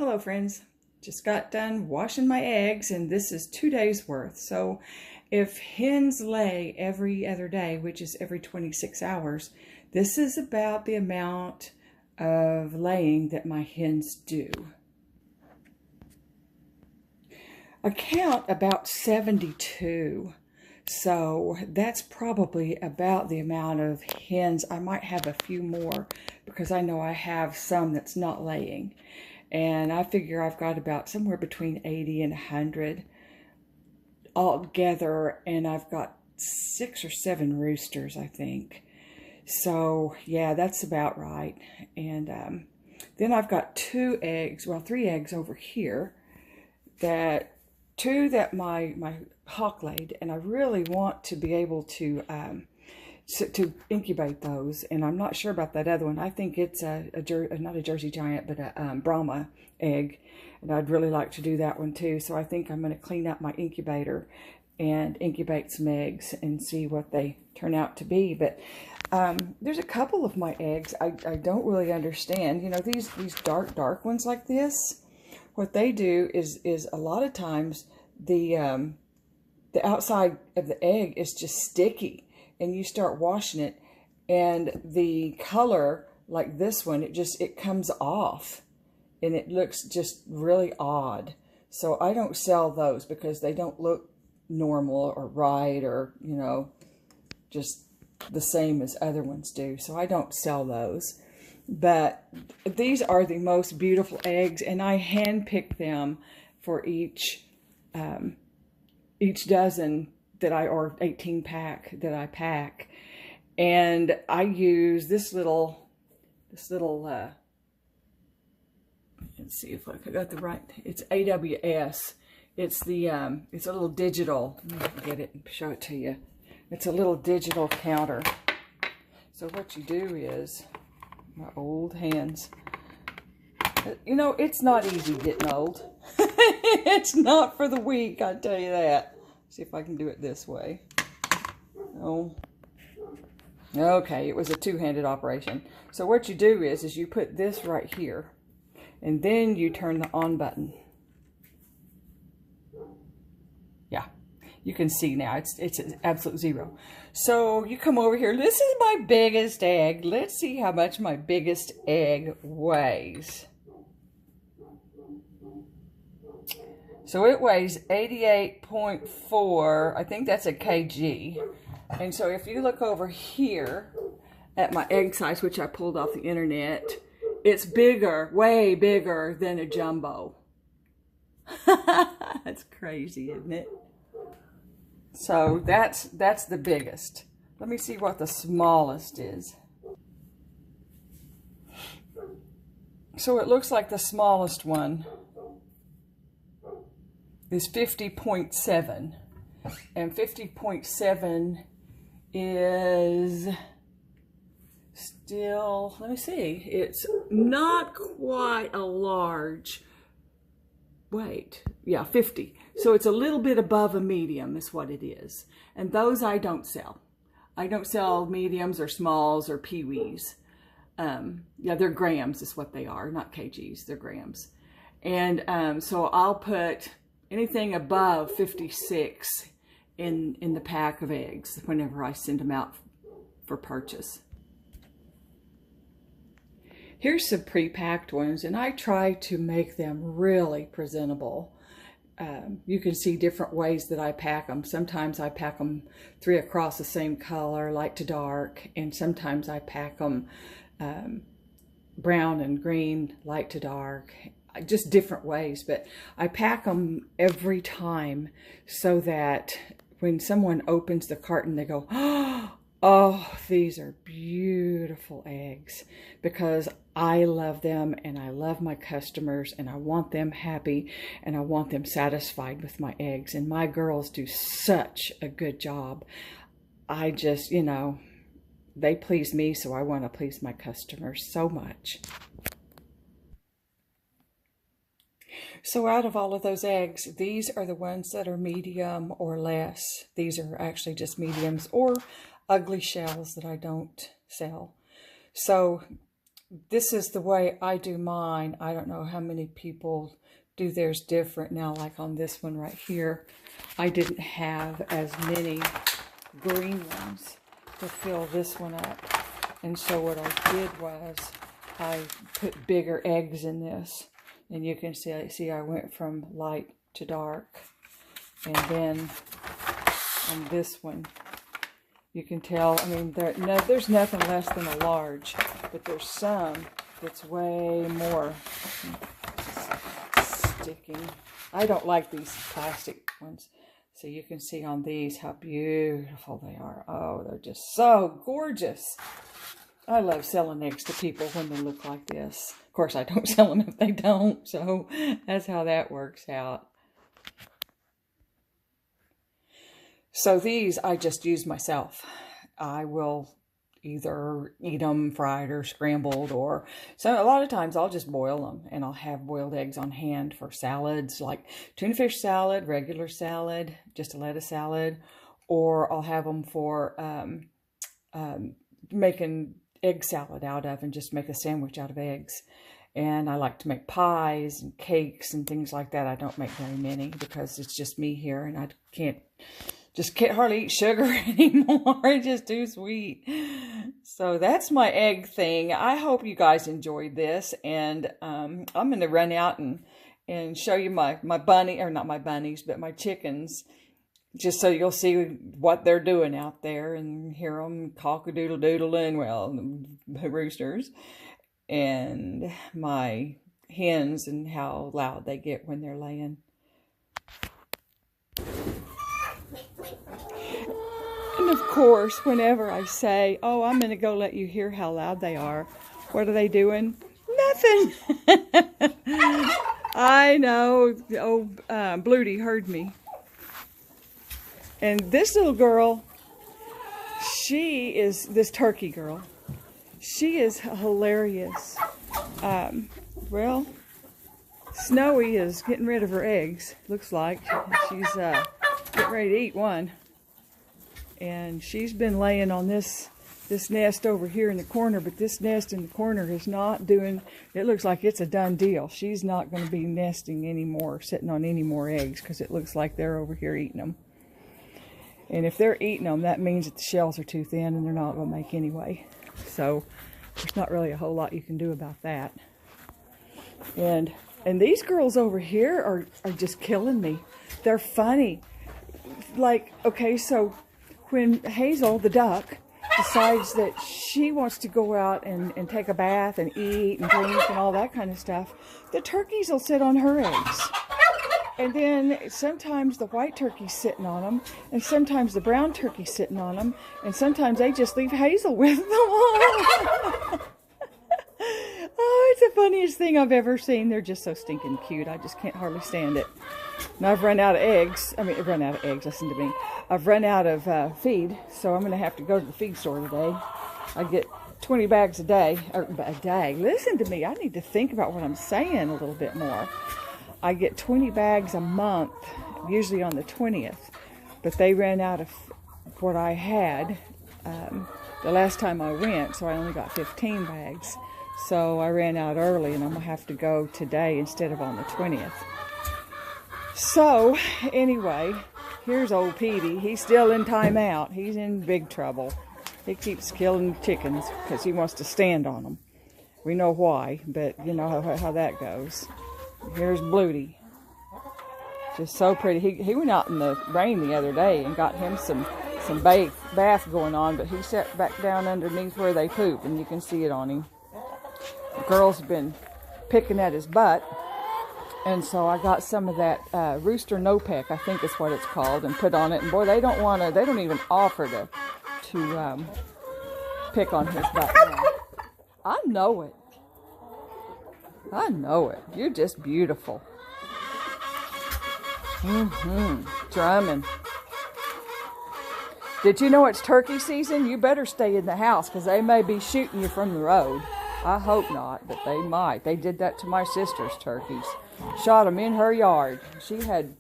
Hello friends, just got done washing my eggs and this is 2 days worth. So if hens lay every other day, which is every 26 hours, this is about the amount of laying that my hens do. I count about 72. So that's probably about the amount of hens. I might have a few more because I know I have some that's not laying. And I figure I've got about somewhere between 80 and 100 all together. And I've got 6 or 7 roosters, I think. So yeah, that's about right. And then I've got 3 eggs over here. That 2 that my hawk laid, and I really want to be able to incubate those, and I'm not sure about that other one. I think it's not a Jersey Giant, but a Brahma egg, and I'd really like to do that one too. So I think I'm going to clean up my incubator and incubate some eggs and see what they turn out to be. But there's a couple of my eggs I don't really understand. You know, these dark ones like this, what they do is a lot of times the outside of the egg is just sticky, and you start washing it, and the color, like this one, it comes off, and it looks just really odd. So I don't sell those because they don't look normal or right, or, you know, just the same as other ones do. So I don't sell those. But these are the most beautiful eggs, and I hand-pick them for each dozen that or 18 pack that I pack. And I use this little let's see if I got the right, it's AWS. It's a little digital, let me get it and show it to you. It's a little digital counter. So what you do is, my old hands, you know, it's not easy getting old. It's not for the weak, I tell you that. See if I can do it this way. Oh, okay, it was a two-handed operation. So what you do is you put this right here, and then you turn the on button. Yeah, you can see now it's an absolute 0. So you come over here. This is my biggest egg. Let's see how much my biggest egg weighs. So it weighs 88.4, I think that's a kg. And so if you look over here at my egg size, which I pulled off the internet, it's bigger, way bigger than a jumbo. That's crazy, isn't it? So that's the biggest. Let me see what the smallest is. So it looks like the smallest one is 50.7, and 50.7 is still, let me see, it's not quite a large weight. Yeah, 50. So it's a little bit above a medium is what it is. And those I don't sell. I don't sell mediums or smalls or peewees. Yeah, they're grams is what they are, not kgs, they're grams. And so I'll put anything above 56 in the pack of eggs whenever I send them out for purchase. Here's some pre-packed ones, and I try to make them really presentable. You can see different ways that I pack them. Sometimes I pack them 3 across the same color, light to dark, and sometimes I pack them brown and green, light to dark, just different ways. But I pack them every time so that when someone opens the carton, they go, oh, these are beautiful eggs, because I love them and I love my customers and I want them happy and I want them satisfied with my eggs. And my girls do such a good job. I just, you know, they please me, so I want to please my customers so much. So out of all of those eggs, these are the ones that are medium or less. These are actually just mediums or ugly shells that I don't sell. So this is the way I do mine. I don't know how many people do theirs different. Now, like on this one right here, I didn't have as many green ones to fill this one up. And so what I did was I put bigger eggs in this. And you can see I went from light to dark. And then on this one, you can tell, I mean, there's nothing less than a large, but there's some that's way more sticking. I don't like these plastic ones. So you can see on these how beautiful they are. Oh, they're just so gorgeous. I love selling eggs to people when they look like this. Of course, I don't sell them if they don't, so that's how that works out. So these I just use myself. I will either eat them fried or scrambled, or a lot of times I'll just boil them, and I'll have boiled eggs on hand for salads like tuna fish salad, regular salad, just a lettuce salad, or I'll have them for making egg salad out of, and just make a sandwich out of eggs. And I like to make pies and cakes and things like that. I don't make very many because it's just me here, and I can't hardly eat sugar anymore. It's just too sweet. So that's my egg thing. I hope you guys enjoyed this. And I'm going to run out and show you my bunny, or not my bunnies, but my chickens, just so you'll see what they're doing out there and hear them cock-a-doodle-doodling, well, the roosters, and my hens and how loud they get when they're laying. And of course, whenever I say, oh, I'm going to go let you hear how loud they are, what are they doing? Nothing. I know. Oh, Bluty heard me. And this little girl, she is, this turkey girl, she is hilarious. Well, Snowy is getting rid of her eggs, looks like. She's getting ready to eat one. And she's been laying on this nest over here in the corner, but this nest in the corner is not doing, it looks like it's a done deal. She's not going to be nesting anymore, sitting on any more eggs, because it looks like they're over here eating them. And if they're eating them, that means that the shells are too thin and they're not going to make anyway. So there's not really a whole lot you can do about that. And these girls over here are just killing me. They're funny. Like, okay, so when Hazel, the duck, decides that she wants to go out and take a bath and eat and drink and all that kind of stuff, the turkeys will sit on her eggs. And then sometimes the white turkey's sitting on them, and sometimes the brown turkey's sitting on them, and sometimes they just leave Hazel with them. Oh, it's the funniest thing I've ever seen. They're just so stinking cute. I just can't hardly stand it. And I've run out of eggs. Listen to me. I've run out of feed, so I'm going to have to go to the feed store today. I get 20 bags a day. Listen to me. I need to think about what I'm saying a little bit more. I get 20 bags a month, usually on the 20th. But they ran out of what I had the last time I went, so I only got 15 bags. So I ran out early, and I'm going to have to go today instead of on the 20th. So, anyway, here's old Petey. He's still in timeout. He's in big trouble. He keeps killing chickens because he wants to stand on them. We know why, but you know how that goes. Here's Bluty. Just so pretty. He went out in the rain the other day and got him some bath going on, but he sat back down underneath where they poop, and you can see it on him. The girls have been picking at his butt, and so I got some of that rooster no peck, I think is what it's called, and put on it. And boy, they don't even offer to pick on his butt now. I know it. I know it. You're just beautiful. Drumming. Did you know it's turkey season? You better stay in the house, because they may be shooting you from the road. I hope not, but they might. They did that to my sister's turkeys. Shot them in her yard. She had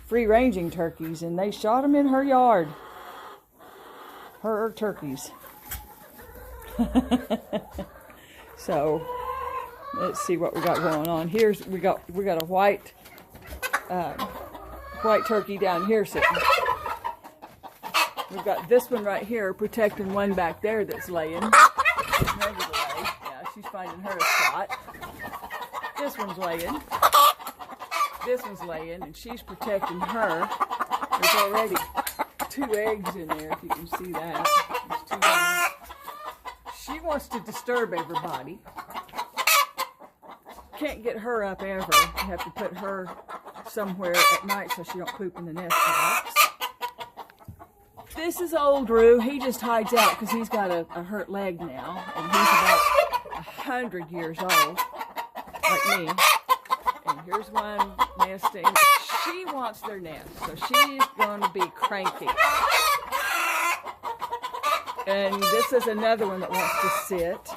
free-ranging turkeys, and they shot them in her yard. Her turkeys. So let's see what we got going on. Here's we got a white turkey down here sitting. We've got this one right here protecting one back there that's laying. She's ready to lay. Yeah, she's finding her a spot. This one's laying. This one's laying, and she's protecting her. There's already 2 eggs in there, if you can see that. There's 2 eggs. She wants to disturb everybody. Can't get her up ever. You have to put her somewhere at night so she don't poop in the nest box. This is old Roo. He just hides out because he's got a hurt leg now, and he's about 100 years old, like me. And here's one nesting. She wants their nest, so she's going to be cranky. And this is another one that wants to sit,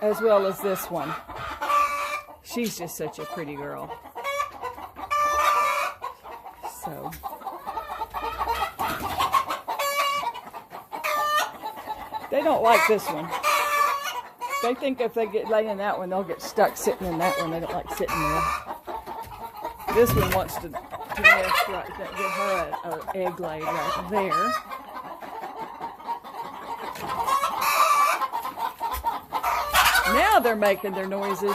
as well as this one. She's just such a pretty girl. So they don't like this one. They think if they get laying in that one, they'll get stuck sitting in that one. They don't like sitting there. This one wants to nest right there. Get her an egg laid right there. Now they're making their noises.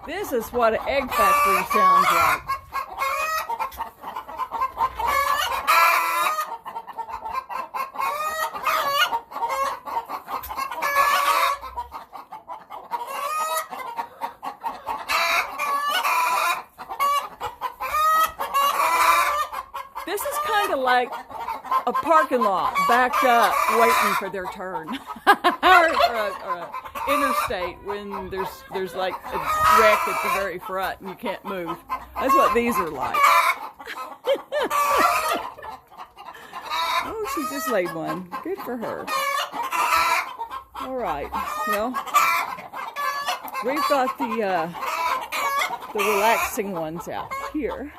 This is what an egg factory sounds like. This is kind of like a parking lot backed up waiting for their turn. or a interstate when there's like a wreck at the very front and you can't move. That's what these are like. Oh, she just laid one. Good for her. All right. Well, we've got the relaxing ones out here.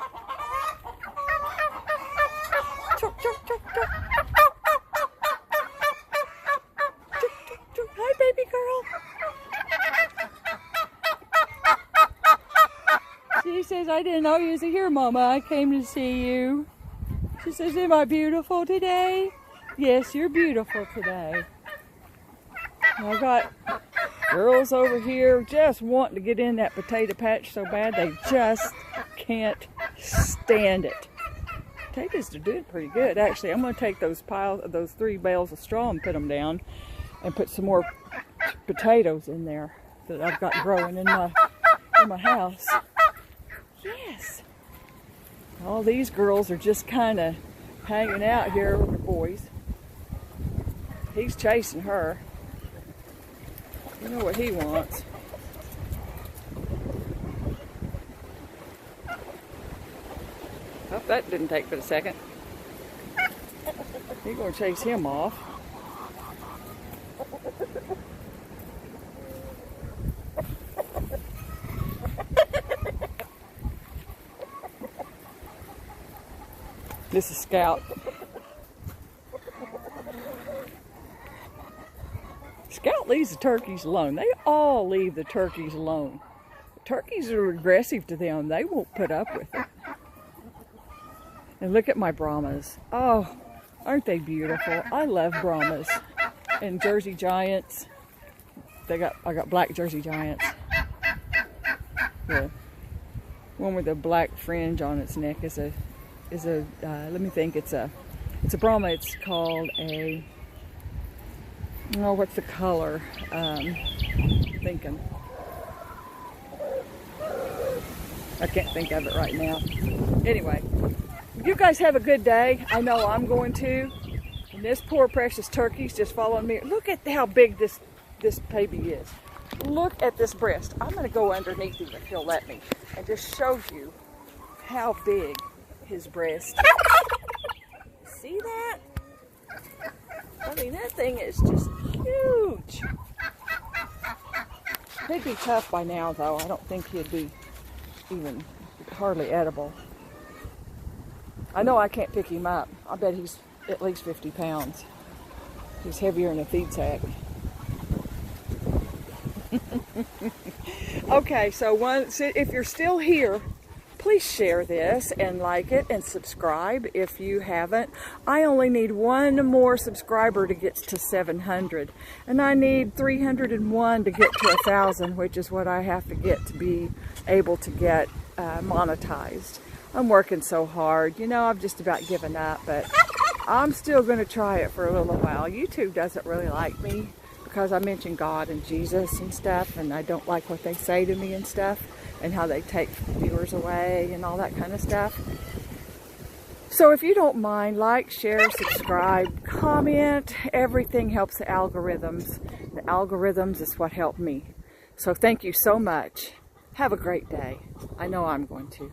Hi, baby girl. She says, I didn't know you was here, Mama. I came to see you. She says, am I beautiful today? Yes, you're beautiful today. I got girls over here just wanting to get in that potato patch so bad they just can't stand it. Potatoes are doing pretty good. Actually, I'm going to take those 3 bales of straw and put them down and put some more potatoes in there that I've got growing in my house. Yes. All these girls are just kind of hanging out here with the boys. He's chasing her. You know what he wants. Oh, that didn't take but a second. He's going to chase him off. This is Scout. Scout leaves the turkeys alone. They all leave the turkeys alone. The turkeys are aggressive to them. They won't put up with it. And look at my Brahmas. Oh, aren't they beautiful? I love Brahmas. And Jersey Giants. I got black Jersey Giants. The one with a black fringe on its neck is a let me think, it's a Brahma. It's called a, oh, what's the color? Thinking. I can't think of it right now. Anyway, you guys have a good day. I know I'm going to. And this poor precious turkey's just following me. Look at how big this baby is. Look at this breast. I'm going to go underneath him if he'll let me. And just shows you how big his breast. See that? I mean, that thing is just huge. He'd be tough by now, though. I don't think he'd be even hardly edible. I know I can't pick him up. I bet he's at least 50 pounds. He's heavier than a feed sack. Okay, so if you're still here, please share this and like it and subscribe if you haven't. I only need one more subscriber to get to 700, and I need 301 to get to 1,000, which is what I have to get to be able to get monetized. I'm working so hard. You know, I've just about given up, but I'm still going to try it for a little while. YouTube doesn't really like me because I mention God and Jesus and stuff, and I don't like what they say to me and stuff, and how they take viewers away and all that kind of stuff. So if you don't mind, like, share, subscribe, comment. Everything helps the algorithms. The algorithms is what helped me. So thank you so much. Have a great day. I know I'm going to.